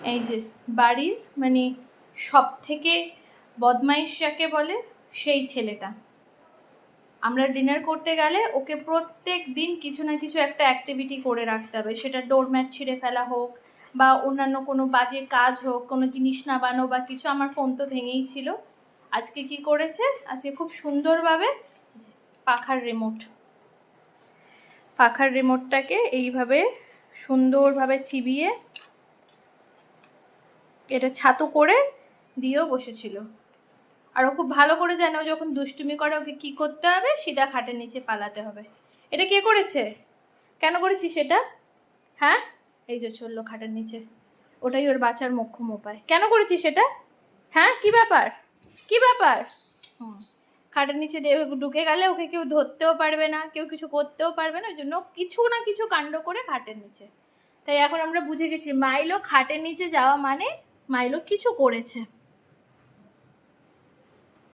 এই যে বাড়ির মানে সব থেকে বদমাইশ যাকে বলে সেই ছেলেটা। আমরা ডিনার করতে গেলে ওকে প্রত্যেক দিন কিছু না কিছু একটা অ্যাক্টিভিটি করে রাখতে হবে, সেটা ডোরম্যাট ছিঁড়ে ফেলা হোক বা অন্যান্য কোনো বাজে কাজ হোক, কোনো জিনিস নামানো বা কিছু। আমার ফোন তো ভেঙেই ছিল। আজকে কি করেছে, আজকে খুব সুন্দরভাবে পাখার রিমোটটাকে এইভাবে সুন্দরভাবে চিবিয়ে এটা ছাতু করে দিয়েও বসেছিল। আর ও খুব ভালো করে জানে ও যখন দুষ্টুমি করে ওকে কী করতে হবে, সিধা খাটের নিচে পালাতে হবে। এটা কে করেছে, কেন করেছিস এটা? হ্যাঁ, এই যে চললো খাটের নিচে, ওটাই ওর বাঁচার মোক্ষম উপায়। কেন করেছিস এটা? হ্যাঁ, কি ব্যাপার, কি ব্যাপার? খাটের নিচে ঢুকে গেলে ওকে কেউ ধরতেও পারবে না, কেউ কিছু করতেও পারবে না, ওই জন্য কিছু না কিছু কাণ্ড করে খাটের নিচে। তাই এখন আমরা বুঝে গেছি মাইলো খাটের নিচে যাওয়া মানে মাইলো কিছু করেছে।